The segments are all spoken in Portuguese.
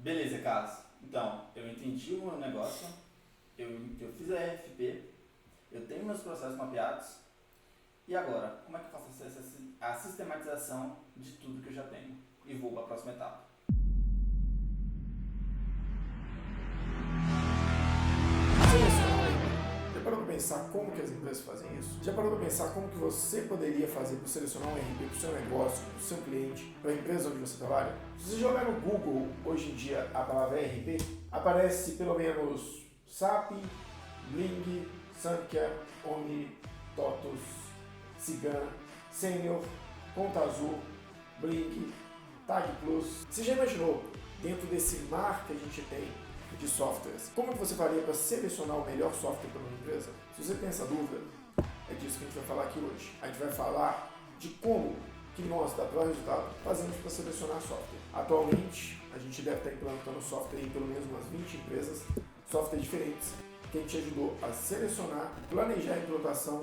Beleza, Carlos. Então, eu entendi o meu negócio, eu fiz a RFP, eu tenho meus processos mapeados, e agora? Como é que eu faço a sistematização de tudo que eu já tenho? E vou para a próxima etapa. Já parou para pensar como que as empresas fazem isso? Já parou para pensar como que você poderia fazer para selecionar um RP para o seu negócio, para o seu cliente, para a empresa onde você trabalha? Se você jogar no Google, hoje em dia, a palavra RP, aparece pelo menos SAP, Bling, Samkhya, Omni, TOTUS, Cigan, Senior, Conta Azul, Blink, Tag Plus. Você já imaginou, dentro desse mar que a gente tem de softwares, como que você faria para selecionar o melhor software para uma empresa? Se você tem essa dúvida, é disso que a gente vai falar aqui hoje. A gente vai falar de como que nós, da ProResultado, fazemos para selecionar software. Atualmente, a gente deve estar implantando software em pelo menos umas 20 empresas, softwares diferentes, que a gente ajudou a selecionar, planejar a implantação,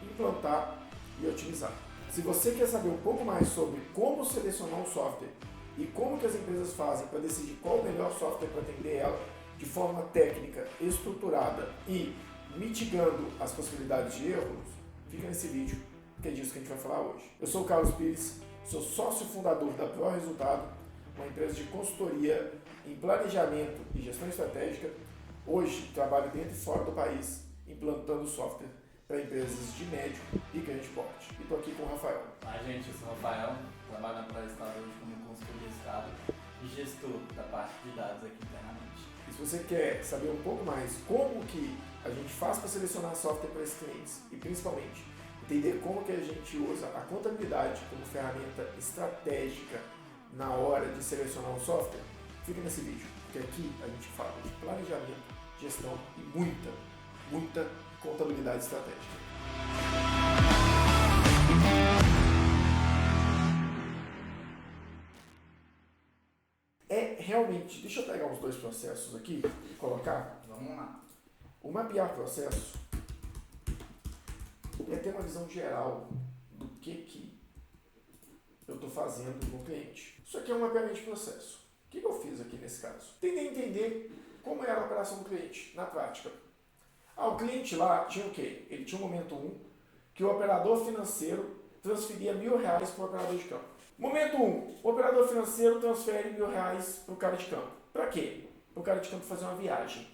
implantar e otimizar. Se você quer saber um pouco mais sobre como selecionar um software e como que as empresas fazem para decidir qual o melhor software para atender ela de forma técnica, estruturada e mitigando as possibilidades de erros, fica nesse vídeo, que é disso que a gente vai falar hoje. Eu sou o Carlos Pires, sou sócio fundador da ProResultado, uma empresa de consultoria em planejamento e gestão estratégica. Hoje trabalho dentro e fora do país, implantando software para empresas de médio e grande porte. E estou aqui com o Rafael. Gente, eu sou o Rafael, trabalho na ProResultado hoje como consultor de resultado e gestor da parte de dados aqui internamente. E se você quer saber um pouco mais como que a gente faz para selecionar software para esses clientes e principalmente entender como que a gente usa a contabilidade como ferramenta estratégica na hora de selecionar um software, fica nesse vídeo, porque aqui a gente fala de planejamento, gestão e muita contabilidade estratégica. Realmente, deixa eu pegar uns dois processos aqui e colocar. Vamos lá. O mapear processo é ter uma visão geral do que eu estou fazendo com o cliente. Isso aqui é um mapeamento de processo. O que eu fiz aqui nesse caso? Tentei entender como era a operação do cliente, na prática. O cliente lá tinha o quê? Ele tinha um momento 1, que o operador financeiro transferia R$1.000 para o operador de campo. Momento 1, o operador financeiro transfere R$1.000 para o cara de campo. Para quê? Para o cara de campo fazer uma viagem.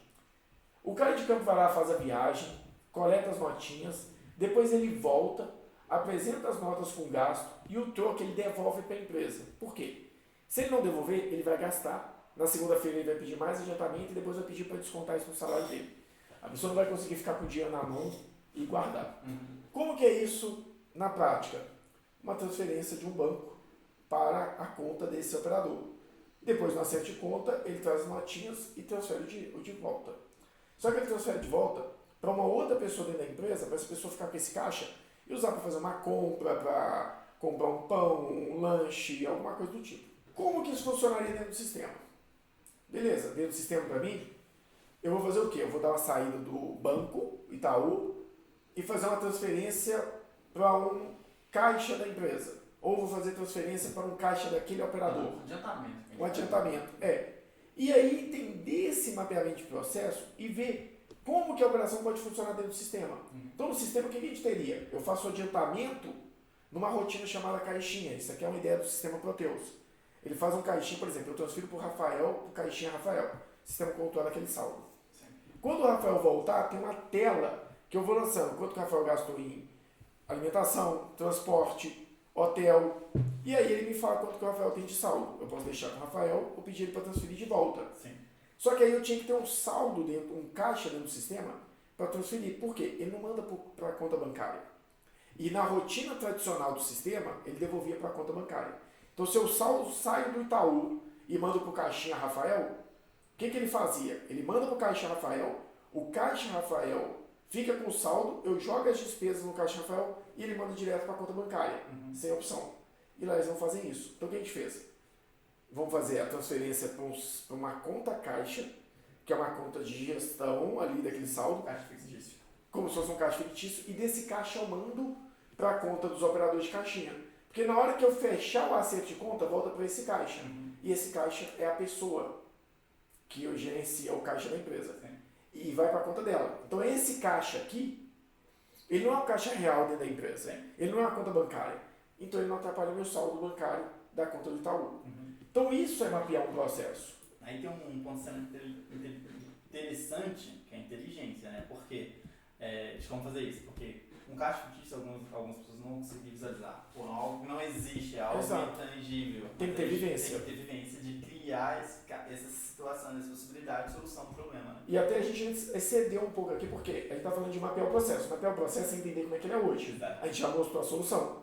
O cara de campo vai lá, faz a viagem, coleta as notinhas, depois ele volta, apresenta as notas com gasto e o troco ele devolve para a empresa. Por quê? Se ele não devolver, ele vai gastar. Na segunda-feira ele vai pedir mais adiantamento e depois vai pedir para descontar isso no salário dele. A pessoa não vai conseguir ficar com o dinheiro na mão e guardar. Como que é isso na prática? Uma transferência de um banco para a conta desse operador. Depois, no acerto de conta, ele traz as notinhas e transfere de volta. Só que ele transfere de volta para uma outra pessoa dentro da empresa, para essa pessoa ficar com esse caixa e usar para fazer uma compra, para comprar um pão, um lanche, alguma coisa do tipo. Como que isso funcionaria dentro do sistema? Beleza, dentro do sistema para mim, eu vou fazer o quê? Eu vou dar uma saída do banco, Itaú, e fazer uma transferência para um caixa da empresa. Ou vou fazer transferência para um caixa daquele operador. Um adiantamento. E aí entender esse mapeamento de processo e ver como que a operação pode funcionar dentro do sistema. Então no sistema o que a gente teria? Eu faço o adiantamento numa rotina chamada caixinha. Isso aqui é uma ideia do sistema Proteus. Ele faz um caixinha, por exemplo, eu transfiro para o Rafael, para o caixinha Rafael. O sistema controla aquele saldo. Quando o Rafael voltar, tem uma tela que eu vou lançando. Quanto que o Rafael gastou em alimentação, transporte, hotel. E aí ele me fala quanto que o Rafael tem de saldo. Eu posso deixar com o Rafael ou pedir ele para transferir de volta. Sim. Só que aí eu tinha que ter um saldo dentro, um caixa dentro do sistema para transferir. Por quê? Ele não manda para a conta bancária. E na rotina tradicional do sistema, ele devolvia para a conta bancária. Então se eu saio do Itaú e mando para o caixinha Rafael, o que ele fazia? Ele manda para o caixa Rafael, o caixa Rafael fica com o saldo, eu jogo as despesas no caixa Rafael e ele manda direto para a conta bancária, sem opção. E lá eles vão fazer isso. Então o que a gente fez? Vamos fazer a transferência para uma conta caixa, que é uma conta de gestão ali daquele saldo. Caixa fictício. Como se fosse um caixa fictício. E desse caixa eu mando para a conta dos operadores de caixinha. Porque na hora que eu fechar o acerto de conta, volta para esse caixa. E esse caixa é a pessoa que gerencia o caixa da empresa. Sim. E vai para a conta dela. Então esse caixa aqui, ele não é um caixa real dentro da empresa. Sim. Ele não é uma conta bancária. Então ele não atrapalha o meu saldo bancário da conta do Itaú. Uhum. Então isso é mapear um processo. Aí tem um ponto interessante, que é a inteligência, né? Porque, de como fazer isso. Porque um caixa fictício, algumas pessoas não conseguem visualizar. Pô, algo não existe, é algo intangível. Tem que ter vivência. Tem que ter vivência de criar essa situação, essa possibilidade de solução do problema. Né? E até a gente excedeu um pouco aqui, porque a gente está falando de mapear o processo. Mapear o processo é entender como é que ele é hoje. Exato. A gente já mostrou a solução.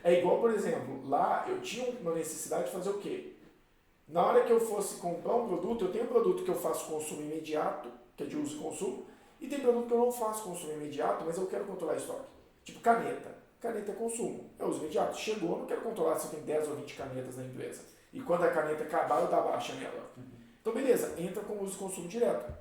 É igual, por exemplo, lá eu tinha uma necessidade de fazer o quê? Na hora que eu fosse comprar um produto, eu tenho um produto que eu faço consumo imediato, que é de uso e consumo, e tem produto que eu não faço consumo imediato, mas eu quero controlar estoque. Tipo caneta. Caneta é consumo, é uso imediato. Chegou, eu não quero controlar se eu tenho 10 ou 20 canetas na empresa. E quando a caneta acabar, eu dar baixa nela. Então, beleza, entra com uso e consumo direto.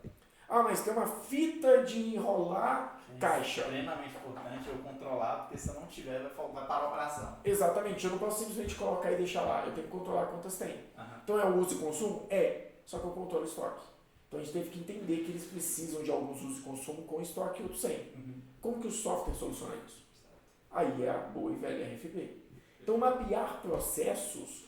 Ah, mas tem uma fita de enrolar caixa. É extremamente importante eu controlar, porque se eu não tiver, vai parar a operação. Exatamente, eu não posso simplesmente colocar e deixar lá. Eu tenho que controlar quantas tem. Uhum. Então, é o uso e consumo? É, só que eu controlo o estoque. Então, a gente teve que entender que eles precisam de alguns usos e consumo com estoque e outros sem. Uhum. Como que o software soluciona isso? Aí é a boa e velha RFP. Então, mapear processos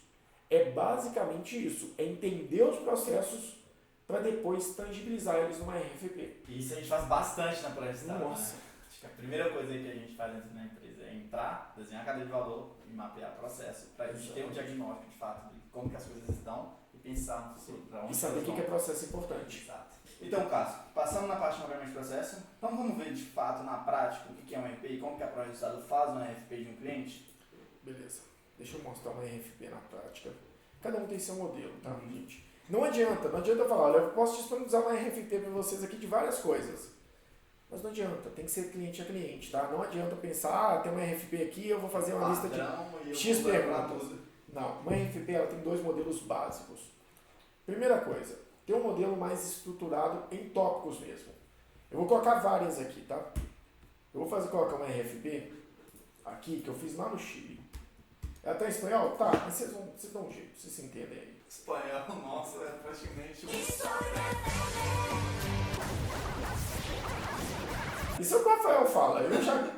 é basicamente isso. É entender os processos para depois tangibilizar eles numa RFP. E isso a gente faz bastante na projeção. Nossa. Né? Acho que a primeira coisa que a gente faz dentro da empresa é entrar, desenhar a cadeia de valor e mapear o processo para a gente ter um diagnóstico de fato de como que as coisas estão e pensar no futuro. E saber o que é processo importante. Exato. Então, Cássio, passando na parte de mapeamento de processo, então vamos ver de fato na prática o que é um RP e como que a Projeto faz uma RFP de um cliente? Beleza. Deixa eu mostrar uma RFP na prática. Cada um tem seu modelo, tá, gente? Não adianta eu falar, olha, eu posso disponibilizar uma RFP para vocês aqui de várias coisas. Mas não adianta, tem que ser cliente a cliente, tá? Não adianta pensar, tem uma RFP aqui, eu vou fazer uma lista de X perguntas. Não, uma RFP ela tem dois modelos básicos. Primeira coisa, tem um modelo mais estruturado em tópicos mesmo. Eu vou colocar várias aqui, tá? Eu vou colocar uma RFP aqui que eu fiz lá no Chile. É até em espanhol? Tá, mas vocês dão um jeito, vocês se entendem aí. Espanhol, nossa, é praticamente Isso é o que o Rafael fala, eu já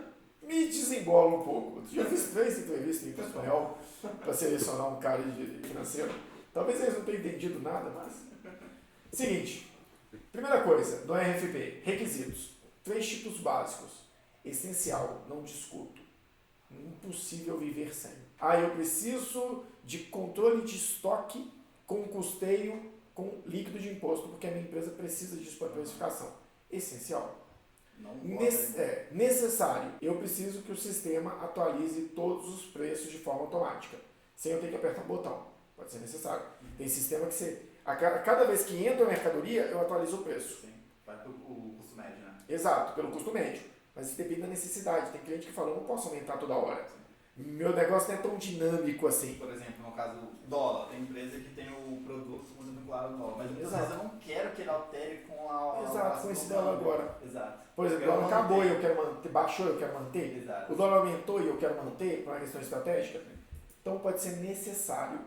me desembolo um pouco. Eu já fiz 3 entrevistas em espanhol para selecionar um cara de financeiro. Talvez eles não tenham entendido nada, mas... Seguinte, primeira coisa, do RFP, requisitos. 3 tipos básicos. Essencial, não discuto. Impossível viver sem. Eu preciso de controle de estoque com custeio com líquido de imposto, porque a minha empresa precisa disso para precificação. Essencial. Necessário. Eu preciso que o sistema atualize todos os preços de forma automática, sem eu ter que apertar um botão. Pode ser necessário. Tem sistema que você... Cada vez que entra a mercadoria, eu atualizo o preço. Sim, vai pelo custo médio, né? Exato, pelo custo médio. Mas isso depende da necessidade. Tem cliente que fala, eu não posso aumentar toda hora. Meu negócio não é tão dinâmico assim. Por exemplo, no caso do dólar, tem empresa que tem o produto muito vinculado ao dólar, mas muitas vezes eu não quero que ele altere com a... Exato, com esse dólar agora. Exato. Por exemplo, o dólar acabou e eu quero manter, baixou e eu quero manter. Exato. O dólar aumentou e eu quero manter, por uma questão estratégica. Então pode ser necessário,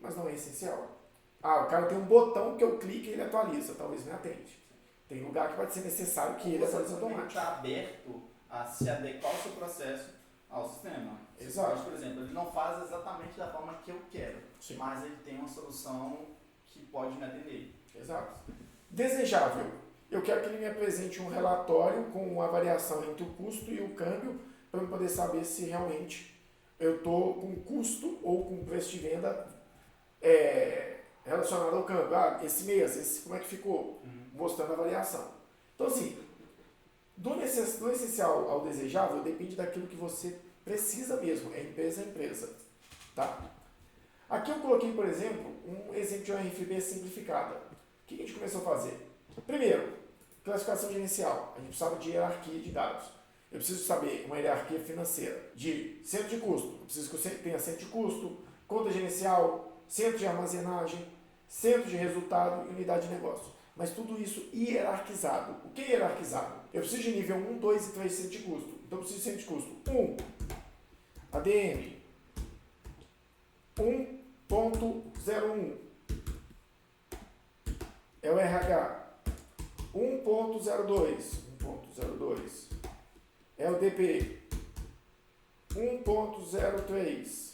mas não é essencial. O cara tem um botão que eu clique e ele atualiza, talvez me atende. Tem lugar que pode ser necessário que ele atualize automático. Está aberto a se adequar o seu processo ao sistema. Exato. Por exemplo, ele não faz exatamente da forma que eu quero, Sim. mas ele tem uma solução que pode me atender. Exato. Desejável. Eu quero que ele me apresente um relatório com a variação entre o custo e o câmbio para eu poder saber se realmente eu estou com custo ou com preço de venda relacionado ao câmbio. Esse mês, como é que ficou? Mostrando a variação. Então, assim, do essencial ao desejável depende daquilo que você precisa mesmo. É empresa a empresa. Tá? Aqui eu coloquei, por exemplo, um exemplo de uma RFP simplificada. O que a gente começou a fazer? Primeiro, classificação gerencial. A gente precisava de hierarquia de dados. Eu preciso saber uma hierarquia financeira de centro de custo. Eu preciso que eu tenha centro de custo, conta gerencial, centro de armazenagem, centro de resultado e unidade de negócio. Mas tudo isso hierarquizado. O que é hierarquizado? Eu preciso de nível 1, 2 e 3 centro de custo. Então eu preciso de centro de custo 1, ADM 1.01. É o RH 1.02, é o DP 1.03,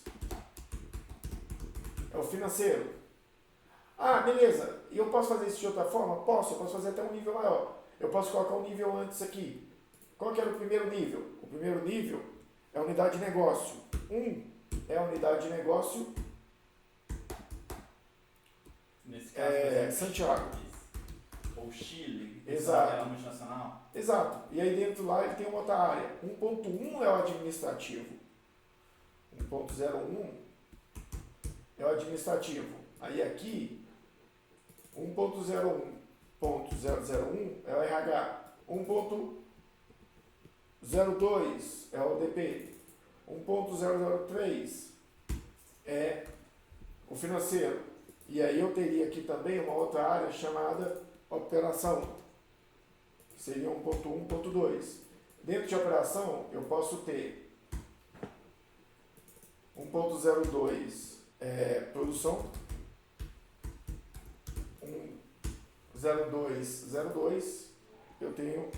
é o financeiro. Ah, beleza, e eu posso fazer isso de outra forma? Posso, eu posso fazer até um nível maior. Eu posso colocar um nível antes aqui. Qual que era o primeiro nível? O primeiro nível é a unidade de negócio. 1 é a unidade de negócio. Nesse caso, por exemplo, Santiago. Ou Chile, Exato. que é a multinacional. Exato. E aí dentro lá ele tem uma outra área. 1.1 é o administrativo. 1.01 é o administrativo. Aí aqui 1.01.001 é o RH. 1.02 é o ODP. 1.003 é o financeiro. E aí eu teria aqui também uma outra área chamada operação, que seria 1.1.2. Dentro de operação eu posso ter 1.02 produção, 1.0202 eu tenho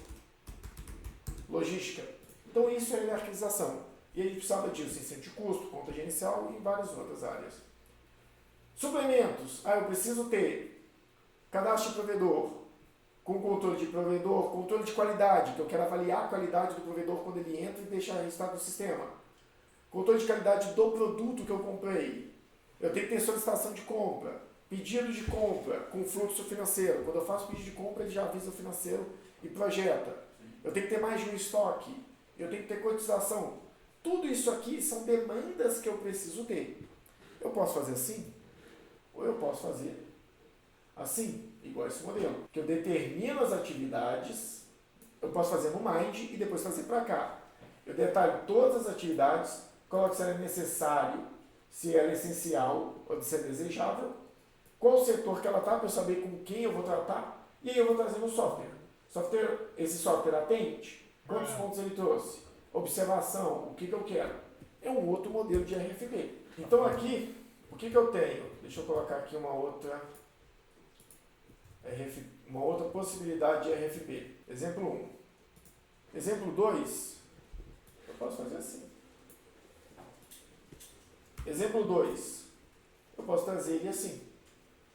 logística. Então isso é hierarquização. E a gente precisava disso em ciência de custo, conta gerencial e em várias outras áreas. Suplementos. Eu preciso ter cadastro de provedor, com controle de provedor, controle de qualidade, que eu quero avaliar a qualidade do provedor quando ele entra e deixa registrado no sistema. Controle de qualidade do produto que eu comprei. Eu tenho que ter solicitação de compra, pedido de compra com fluxo financeiro. Quando eu faço pedido de compra, ele já avisa o financeiro e projeta. Eu tenho que ter mais de um estoque. Eu tenho que ter cotização. Tudo isso aqui são demandas que eu preciso ter. Eu posso fazer assim, ou eu posso fazer assim, igual esse modelo. Que eu determino as atividades, eu posso fazer no Mind e depois fazer para cá. Eu detalho todas as atividades, coloco se ela é necessário, se ela é essencial ou se é desejável, qual setor que ela está, para eu saber com quem eu vou tratar, e aí eu vou trazer no software. Esse software atende? Quantos pontos ele trouxe? Observação, o que eu quero? É um outro modelo de RFP. Então aqui, o que eu tenho? Deixa eu colocar aqui uma outra possibilidade de RFP. Exemplo 1. Exemplo 2, eu posso fazer assim. Exemplo 2, eu posso trazer ele assim.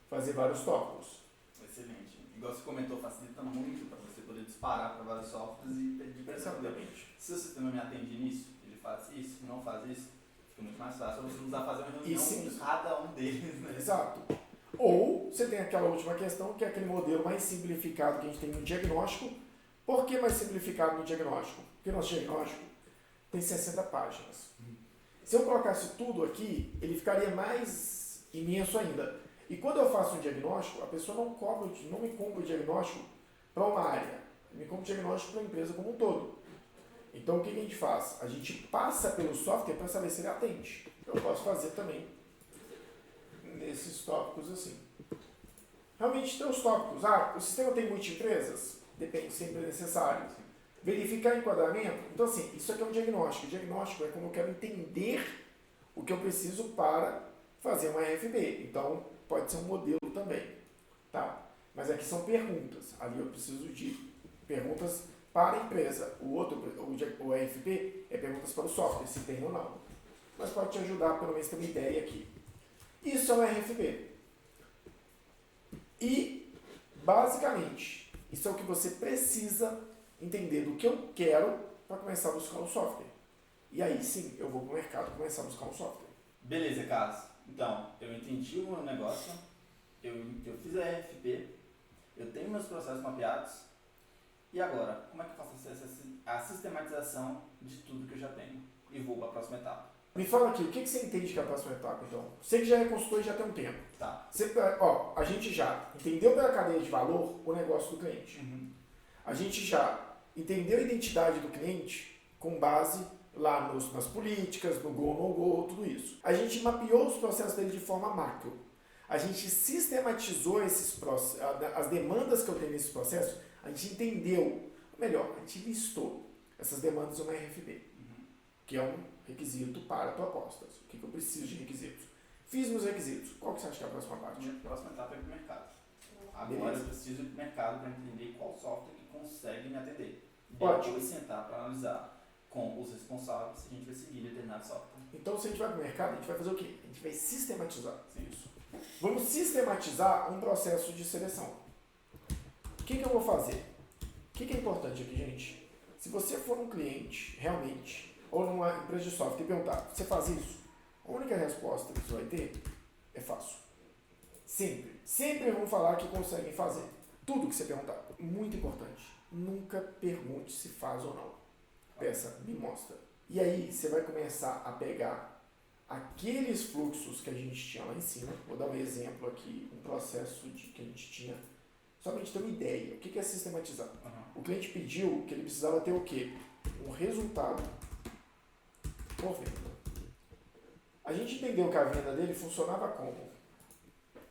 Fazer vários tópicos. Excelente. Igual você comentou, facilita muito para você poder disparar para vários softwares e pedir para Exatamente. Se o sistema me atende nisso, ele faz isso, não faz isso, fica muito mais fácil você não precisar fazer uma reunião com cada um deles, né? Exato. Ou você tem aquela última questão, que é aquele modelo mais simplificado que a gente tem no diagnóstico. Por que mais simplificado no diagnóstico? Porque o nosso diagnóstico tem 60 páginas. Se eu colocasse tudo aqui, ele ficaria mais imenso ainda. E quando eu faço um diagnóstico, a pessoa não me compra o diagnóstico para uma área, me compra o diagnóstico para a empresa como um todo. Então o que a gente faz? A gente passa pelo software para saber se ele atende. Eu posso fazer também nesses tópicos assim. Realmente tem os tópicos. O sistema tem multi-empresas? Depende, sempre é necessário. Verificar enquadramento? Então assim, isso aqui é um diagnóstico. O diagnóstico é como eu quero entender o que eu preciso para fazer uma RFB. Então, pode ser um modelo também. Tá? Mas aqui são perguntas. Ali eu preciso de perguntas para a empresa. O RFP é perguntas para o software, se tem ou não. Mas pode te ajudar, pelo menos, ter uma ideia aqui. Isso é um RFP. E, basicamente, isso é o que você precisa entender do que eu quero para começar a buscar um software. E aí sim, eu vou para o mercado começar a buscar um software. Beleza, Carlos. Então, eu entendi o meu negócio, eu fiz a RFP, eu tenho meus processos mapeados, e agora, como é que eu faço a sistematização de tudo que eu já tenho? E vou para a próxima etapa. Me fala aqui, o que você entende que é a próxima etapa, então? Você que já é consultor e já tem um tempo. Tá. A gente já entendeu pela cadeia de valor o negócio do cliente. Uhum. A gente já entendeu a identidade do cliente com base lá nas políticas, no go, no go, tudo isso. A gente mapeou os processos dele de forma macro. A gente sistematizou as demandas que eu tenho nesses processos, a gente entendeu, melhor, a gente listou essas demandas numa RFB, que é um requisito para a tua aposta. O que eu preciso de requisitos? Fiz meus requisitos. Qual que você acha que é a próxima parte? A próxima etapa é para o mercado. Agora Beleza. eu preciso preciso ir para o mercado para entender qual software que consegue me atender. E Ótimo. depois sentar para analisar com os responsáveis se a gente vai seguir determinado software. Então, se a gente vai para o mercado, a gente vai fazer o quê? A gente vai sistematizar Sim. isso. Vamos sistematizar um processo de seleção. O que eu vou fazer? O que é importante aqui, gente? Se você for um cliente, realmente, ou numa empresa de software e perguntar, você faz isso? A única resposta que você vai ter é fácil. Sempre. Sempre vão falar que conseguem fazer. Tudo que você perguntar. Muito importante. Nunca pergunte se faz ou não. Peça, me mostra. E aí você vai começar a pegar aqueles fluxos que a gente tinha lá em cima. Vou dar um exemplo aqui, um processo que a gente tinha, só para a gente ter uma ideia. O que é sistematizar? O cliente pediu que ele precisava ter o quê? Um resultado por venda. A gente entendeu que a venda dele funcionava como?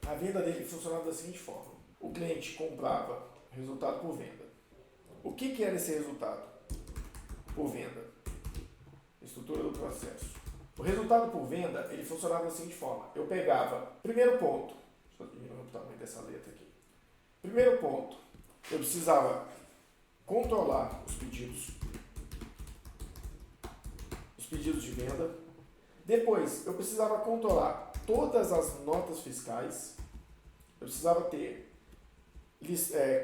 A venda dele funcionava da seguinte forma. O cliente comprava resultado por venda. O que era esse resultado? Por venda. Estrutura do processo. O resultado por venda, ele funcionava da seguinte forma. Eu pegava, primeiro ponto, deixa eu diminuir o tamanho dessa letra aqui. Primeiro ponto, eu precisava controlar os pedidos de venda. Depois, eu precisava controlar todas as notas fiscais. Eu precisava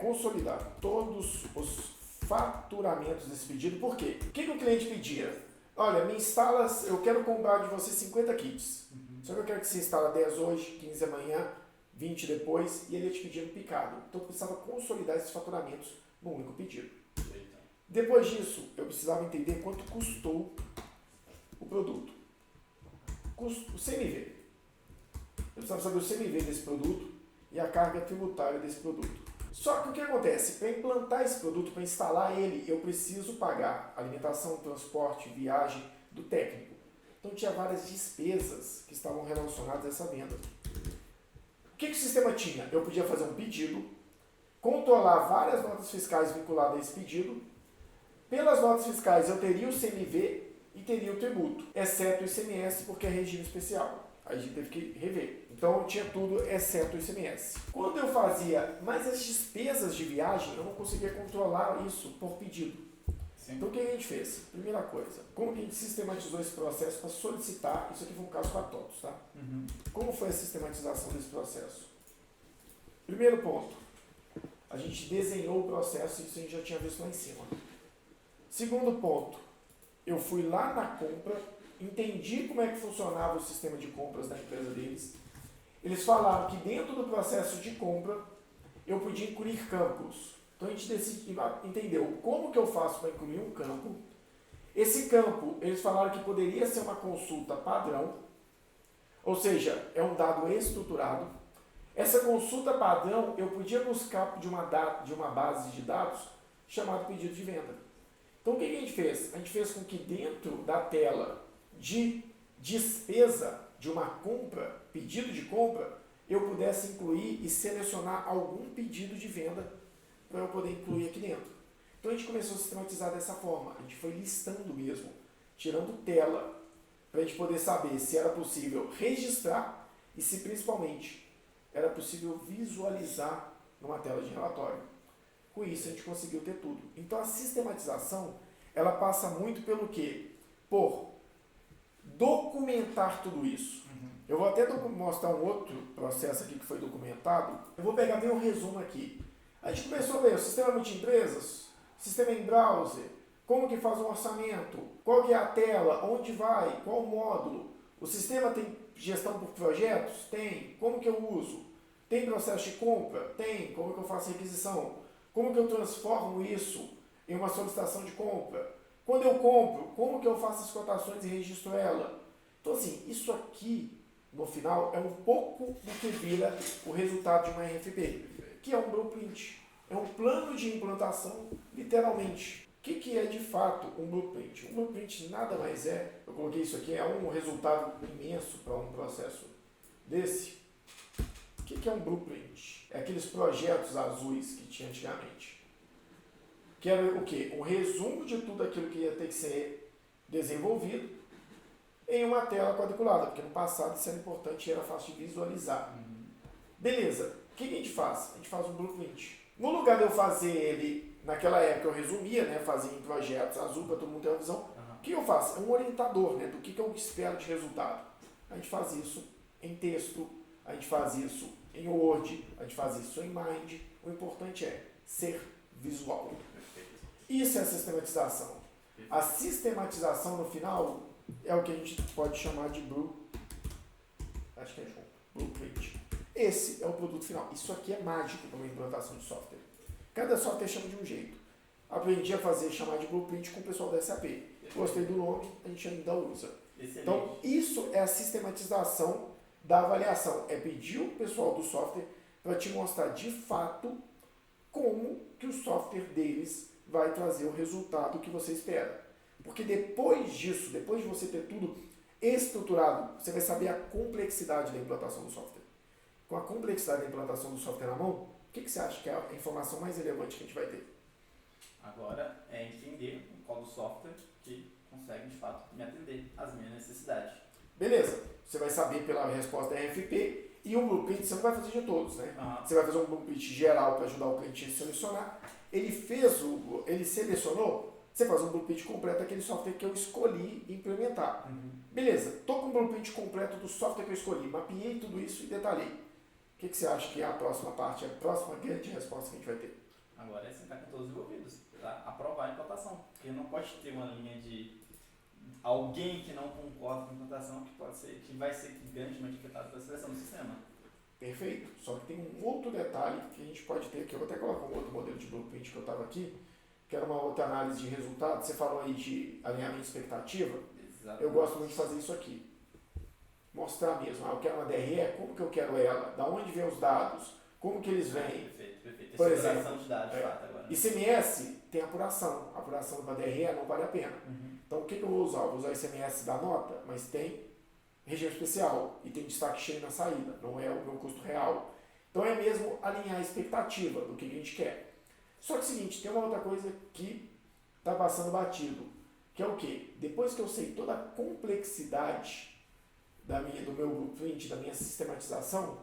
consolidar todos os faturamentos desse pedido. Por quê? O que o cliente pedia? Olha, me instala, eu quero comprar de você 50 kits. Só que eu quero que você instale 10 hoje, 15 amanhã, 20 depois, e ele ia te pedindo picado. Então eu precisava consolidar esses faturamentos num único pedido. Depois disso, eu precisava entender quanto custou o produto. O CMV. Eu precisava saber o CMV desse produto e a carga tributária desse produto. Só que o que acontece? Para implantar esse produto, para instalar ele, eu preciso pagar alimentação, transporte, viagem do técnico. Então tinha várias despesas que estavam relacionadas a essa venda. O que o sistema tinha? Eu podia fazer um pedido, controlar várias notas fiscais vinculadas a esse pedido. Pelas notas fiscais eu teria o CMV e teria o tributo, exceto o ICMS, porque é regime especial. A gente teve que rever. Então eu tinha tudo exceto o ICMS. Quando eu fazia mais as despesas de viagem, eu não conseguia controlar isso por pedido. Sim. Então o que a gente fez? Primeira coisa, como que a gente sistematizou esse processo para solicitar, isso aqui foi um caso com a TOTOS, tá? Como foi a sistematização desse processo? Primeiro ponto, a gente desenhou o processo, isso a gente já tinha visto lá em cima. Segundo ponto, eu fui lá na compra, entendi como é que funcionava o sistema de compras da empresa deles. Eles falaram que dentro do processo de compra eu podia incluir campos. Então a gente entendeu como que eu faço para incluir um campo. Esse campo, eles falaram que poderia ser uma consulta padrão, ou seja, é um dado estruturado. Essa consulta padrão eu podia buscar de uma base de dados chamada pedido de venda. Então o que a gente fez? A gente fez com que dentro da tela de despesa de uma compra, pedido de compra, eu pudesse incluir e selecionar algum pedido de venda para eu poder incluir aqui dentro. Então a gente começou a sistematizar dessa forma, a gente foi listando mesmo, tirando tela, para a gente poder saber se era possível registrar e se principalmente era possível visualizar numa tela de relatório. Com isso a gente conseguiu ter tudo. Então a sistematização, ela passa muito pelo quê? Por documentar tudo isso. Eu vou até mostrar um outro processo aqui que foi documentado. Eu vou pegar bem um resumo aqui. A gente começou a ver o sistema multi-empresas, sistema em browser, como que faz um orçamento, qual que é a tela, onde vai, qual o módulo. O sistema tem gestão por projetos? Tem. Como que eu uso? Tem processo de compra? Tem. Como que eu faço requisição? Como que eu transformo isso em uma solicitação de compra? Quando eu compro, como que eu faço as cotações e registro ela? Então, assim, isso aqui, no final, é um pouco do que vira o resultado de uma RFP, que é um blueprint. É um plano de implantação, literalmente. O que é, de fato, um blueprint? Um blueprint nada mais é, eu coloquei isso aqui, é um resultado imenso para um processo desse. O que é um blueprint? É aqueles projetos azuis que tinha antigamente. Que era o quê? Um resumo de tudo aquilo que ia ter que ser desenvolvido em uma tela quadriculada, porque no passado isso era importante e era fácil de visualizar. Beleza, o que a gente faz? A gente faz um blueprint. No lugar de eu fazer ele, naquela época eu resumia, né, fazia em projetos azul para todo mundo ter uma visão. O que eu faço? É um orientador, né, do que eu espero de resultado. A gente faz isso em texto, a gente faz isso em Word, a gente faz isso em Mind. O importante é ser visual. Isso é a sistematização. A sistematização no final é o que a gente pode chamar de blueprint. Esse é o produto final. Isso aqui é mágico para uma implantação de software. Cada software chama de um jeito. Aprendi a chamar de blueprint com o pessoal da SAP. Gostei do nome, a gente ainda usa. Excelente. Então, isso é a sistematização da avaliação. É pedir o pessoal do software para te mostrar de fato como que o software deles vai trazer o resultado que você espera. Porque depois disso, depois de você ter tudo estruturado, você vai saber a complexidade da implantação do software. Com a complexidade da implantação do software na mão, o que você acha que é a informação mais relevante que a gente vai ter? Agora é entender qual do software que consegue de fato me atender às minhas necessidades. Beleza, você vai saber pela resposta da RFP e um blueprint você não vai fazer de todos, né? Você vai fazer um blueprint geral para ajudar o cliente a selecionar. Ele selecionou, você faz um blueprint completo daquele software que eu escolhi implementar. Beleza, estou com um blueprint completo do software que eu escolhi, mapeei tudo isso e detalhei. O que você acha que é a próxima parte, a próxima grande resposta que a gente vai ter? Agora é sentar com todos os envolvidos, para aprovar a implantação. Porque não pode ter uma linha de alguém que não concorda com a implantação que vai ser grandemente afetado pela seleção do sistema. Perfeito. Só que tem um outro detalhe que a gente pode ter, que eu vou até colocar um outro modelo de blueprint que eu estava aqui, que era uma outra análise de resultados. Você falou aí de alinhamento de expectativa. Exatamente. Eu gosto muito de fazer isso aqui. Mostrar mesmo. Eu quero uma DRE, como que eu quero ela? Da onde vem os dados? Como que eles vêm? Perfeito. Por exemplo, de dados, de fato, agora. ICMS tem apuração. A apuração da DRE não vale a pena. Então, o que eu vou usar? Eu vou usar ICMS da nota, mas tem regime especial e tem destaque cheio na saída. Não é o meu custo real. Então, é mesmo alinhar a expectativa do que a gente quer. Só que é o seguinte, tem uma outra coisa que está passando batido, que é o quê? Depois que eu sei toda a complexidade do meu blueprint, da minha sistematização,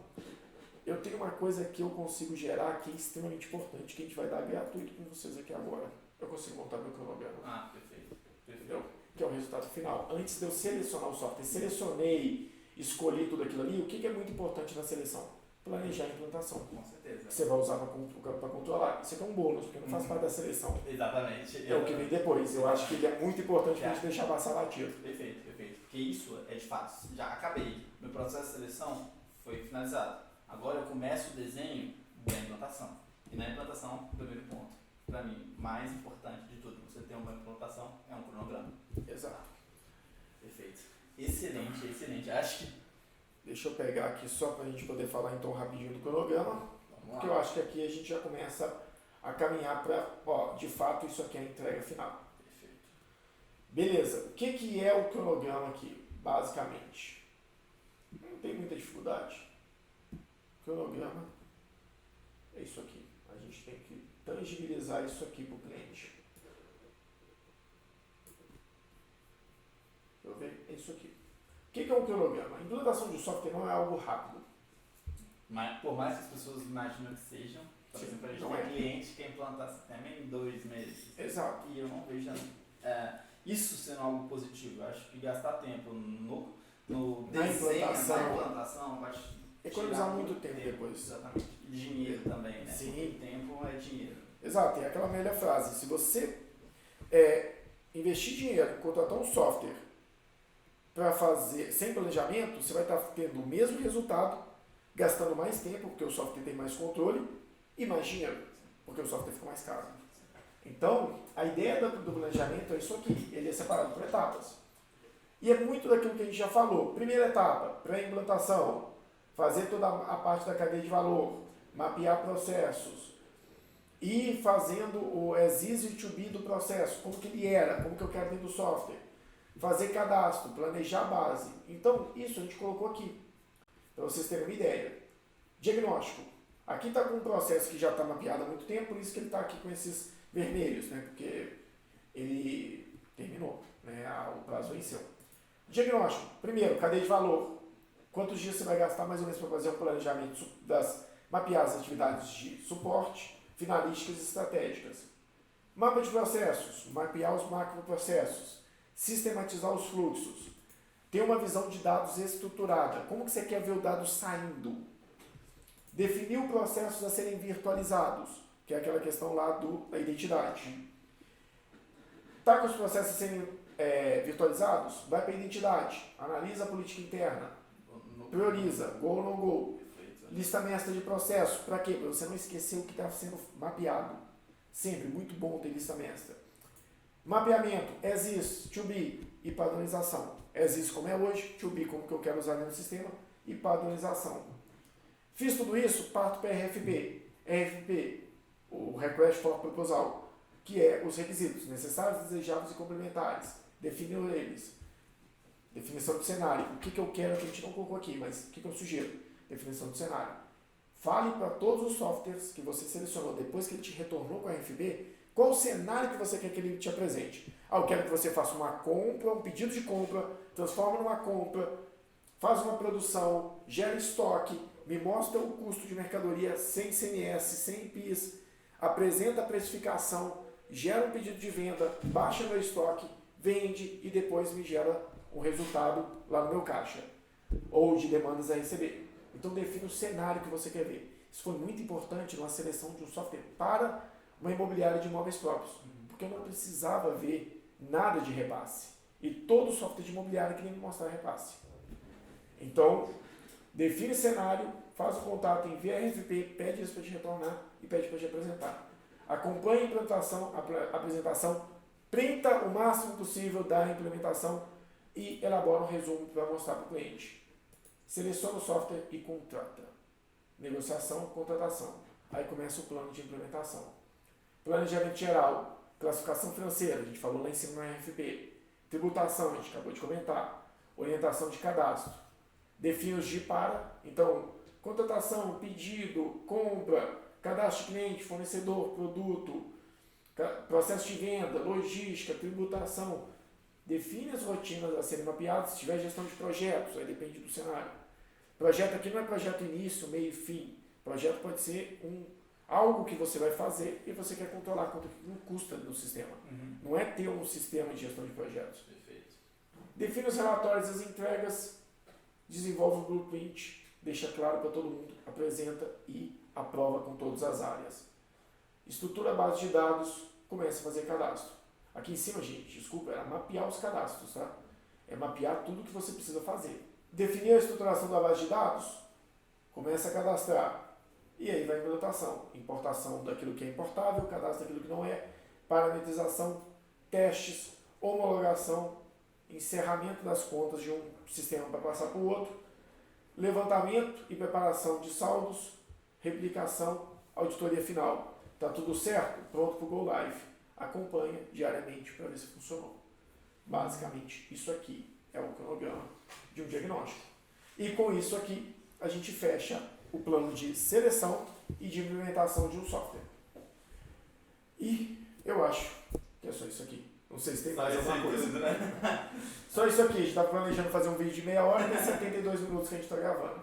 eu tenho uma coisa que eu consigo gerar que é extremamente importante, que a gente vai dar gratuito com vocês aqui agora. Eu consigo montar meu cronograma. Perfeito. Entendeu? Que é o resultado final. Antes de eu selecionar o software, selecionei, escolhi tudo aquilo ali, o que é muito importante na seleção? Planejar a implantação. Com certeza. Você vai usar para controlar. Isso aqui é um bônus, porque não faz parte da seleção. Exatamente. É o que vem depois. Eu acho que ele é muito importante para a gente deixar passar batido. Perfeito. Porque isso é de fato, já acabei. Meu processo de seleção foi finalizado. Agora eu começo o desenho da implantação. E na implantação, o primeiro ponto, para mim, mais importante de tudo, você ter uma implantação, é um cronograma. Exato. Perfeito. Excelente. Acho que... Deixa eu pegar aqui só para a gente poder falar então rapidinho do cronograma. Porque eu acho que aqui a gente já começa a caminhar para, de fato, isso aqui é a entrega final. Perfeito. Beleza. O que é o cronograma aqui, basicamente? Não tem muita dificuldade. Cronograma é isso aqui. A gente tem que tangibilizar isso aqui para o cliente. Deixa eu ver. É isso aqui. O que é um cronograma? A implantação de software não é algo rápido. Mas, por mais que as pessoas imaginem que sejam, por exemplo, a gente tem cliente que implanta também em 2 meses. Exato. E eu não vejo isso sendo algo positivo. Eu acho que gastar tempo na implantação vai economizar muito tempo depois. Exatamente. E dinheiro também, né? Sim. Porque tempo é dinheiro. Exato. É aquela velha frase. Se você investir dinheiro em contratar um software para fazer sem planejamento, você vai estar tendo o mesmo resultado, gastando mais tempo, porque o software tem mais controle, e mais dinheiro, porque o software fica mais caro. Então, a ideia do planejamento é isso aqui, ele é separado por etapas. E é muito daquilo que a gente já falou. Primeira etapa, pré-implantação, fazer toda a parte da cadeia de valor, mapear processos, e fazendo o as easy to be do processo, como que ele era, como que eu quero dentro do software. Fazer cadastro, planejar a base. Então, isso a gente colocou aqui, para vocês terem uma ideia. Diagnóstico. Aqui está com um processo que já está mapeado há muito tempo, por isso que ele está aqui com esses vermelhos, né? Porque ele terminou, né? O prazo venceu. Diagnóstico. Primeiro, cadeia de valor. Quantos dias você vai gastar mais ou menos para fazer um planejamento mapear as atividades de suporte, finalísticas estratégicas. Mapa de processos, mapear os macroprocessos, sistematizar os fluxos, ter uma visão de dados estruturada. Como que você quer ver o dado saindo? Definir os processos a serem virtualizados, que é aquela questão lá da identidade. Tá com os processos a serem virtualizados? Vai para a identidade, analisa a política interna, prioriza, go ou não go. Lista mestra de processo, para quê? Para você não esquecer o que está sendo mapeado. Sempre, muito bom ter lista mestra. Mapeamento, as is, to be e padronização. As is como é hoje, to be como que eu quero usar no sistema e padronização. Fiz tudo isso, parto para RFP. RFP, o Request for Proposal, que é os requisitos necessários, desejáveis e complementares. Definiu eles. Definição do cenário. O que eu quero, que a gente não colocou aqui, mas o que eu sugiro? Definição do cenário. Fale para todos os softwares que você selecionou depois que ele te retornou com a RFP, qual o cenário que você quer que ele te apresente. Eu quero que você faça uma compra, um pedido de compra, transforma numa compra, faz uma produção, gera estoque, me mostra o custo de mercadoria sem CMS, sem PIS, apresenta a precificação, gera um pedido de venda, baixa meu estoque, vende e depois me gera um resultado lá no meu caixa ou de demandas a receber. Então define o cenário que você quer ver. Isso foi muito importante na seleção de um software para uma imobiliária de imóveis próprios, porque eu não precisava ver nada de repasse. E todo software de imobiliária queria me mostrar repasse. Então, define cenário, faz o contato, envia RFP, pede isso para te retornar e pede para te apresentar. Acompanhe a apresentação, printa o máximo possível da implementação e elabora um resumo para mostrar para o cliente. Seleciona o software e contrata. Negociação, contratação. Aí começa o plano de implementação. Planejamento geral, classificação financeira, a gente falou lá em cima no RFP. Tributação, a gente acabou de comentar. Orientação de cadastro. Define os de para. Então, contratação, pedido, compra, cadastro de cliente, fornecedor, produto, processo de venda, logística, tributação. Define as rotinas a serem mapeadas. Se tiver gestão de projetos, aí depende do cenário. Projeto aqui não é projeto início, meio e fim. Projeto pode ser algo que você vai fazer e você quer controlar quanto não custa no sistema. Não é ter um sistema de gestão de projetos. Perfeito. Define os relatórios e as entregas, desenvolve um blueprint, deixa claro para todo mundo, apresenta e aprova com todas as áreas. Estrutura a base de dados, começa a fazer cadastro. Aqui em cima, gente, desculpa, é mapear os cadastros, tá? É mapear tudo que você precisa fazer. Definir a estruturação da base de dados, começa a cadastrar. E aí vai a implementação. Importação daquilo que é importável, cadastro daquilo que não é, parametrização, testes, homologação, encerramento das contas de um sistema para passar para o outro, levantamento e preparação de saldos, replicação, auditoria final. Está tudo certo? Pronto para o Go Live. Acompanha diariamente para ver se funcionou. Basicamente, isso aqui é o cronograma de um diagnóstico. E com isso aqui, a gente fecha o plano de seleção e de implementação de um software. E eu acho que é só isso aqui. Não sei se tem mais alguma coisa. Né? Só isso aqui. A gente está planejando fazer um vídeo de meia hora e tem 72 minutos que a gente está gravando.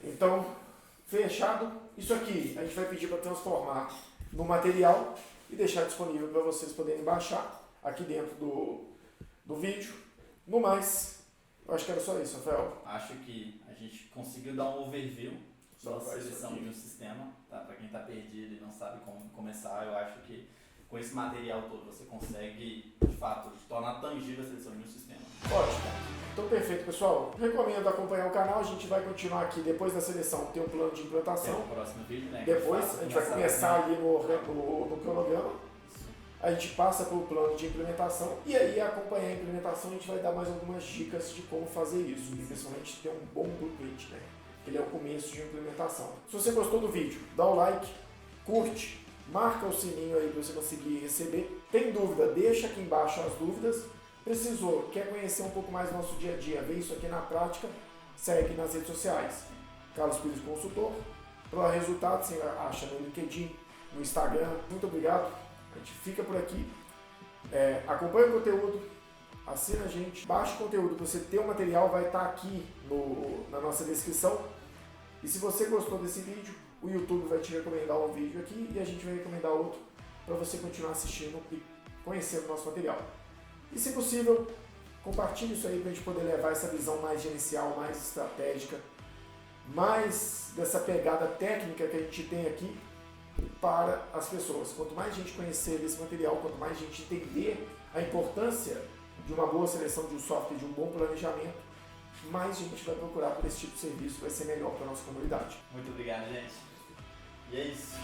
Então, fechado. Isso aqui a gente vai pedir para transformar no material e deixar disponível para vocês poderem baixar aqui dentro do vídeo. No mais, eu acho que era só isso, Rafael. Acho que a gente conseguiu dar um overview da seleção de um sistema, tá? Para quem está perdido e não sabe como começar, eu acho que com esse material todo você consegue, de fato, tornar tangível a seleção de um sistema. Ótimo. Então, perfeito, pessoal. Recomendo acompanhar o canal. A gente vai continuar aqui depois da seleção, ter um plano de implantação. É o próximo vídeo, né? Depois, a gente vai começar ali no cronograma. A gente passa pelo plano de implementação e aí, acompanhar a implementação, a gente vai dar mais algumas dicas de como fazer isso. E principalmente ter um bom blueprint, né? Que ele é o começo de implementação. Se você gostou do vídeo, dá o like, curte, marca o sininho aí para você conseguir receber. Tem dúvida? Deixa aqui embaixo as dúvidas. Precisou, quer conhecer um pouco mais do nosso dia a dia, ver isso aqui na prática, segue nas redes sociais. Carlos Pires Consultor. Para resultados, você acha no LinkedIn, no Instagram. Muito obrigado. A gente fica por aqui. Acompanha o conteúdo, assina a gente, baixa o conteúdo. Para você ter o material, vai estar aqui na nossa descrição. E se você gostou desse vídeo, o YouTube vai te recomendar um vídeo aqui e a gente vai recomendar outro para você continuar assistindo e conhecendo o nosso material. E se possível, compartilhe isso aí para a gente poder levar essa visão mais gerencial, mais estratégica, mais dessa pegada técnica que a gente tem aqui para as pessoas. Quanto mais gente conhecer esse material, quanto mais gente entender a importância de uma boa seleção de um software, de um bom planejamento, mais gente vai procurar por esse tipo de serviço, vai ser melhor para a nossa comunidade. Muito obrigado, gente. E é isso.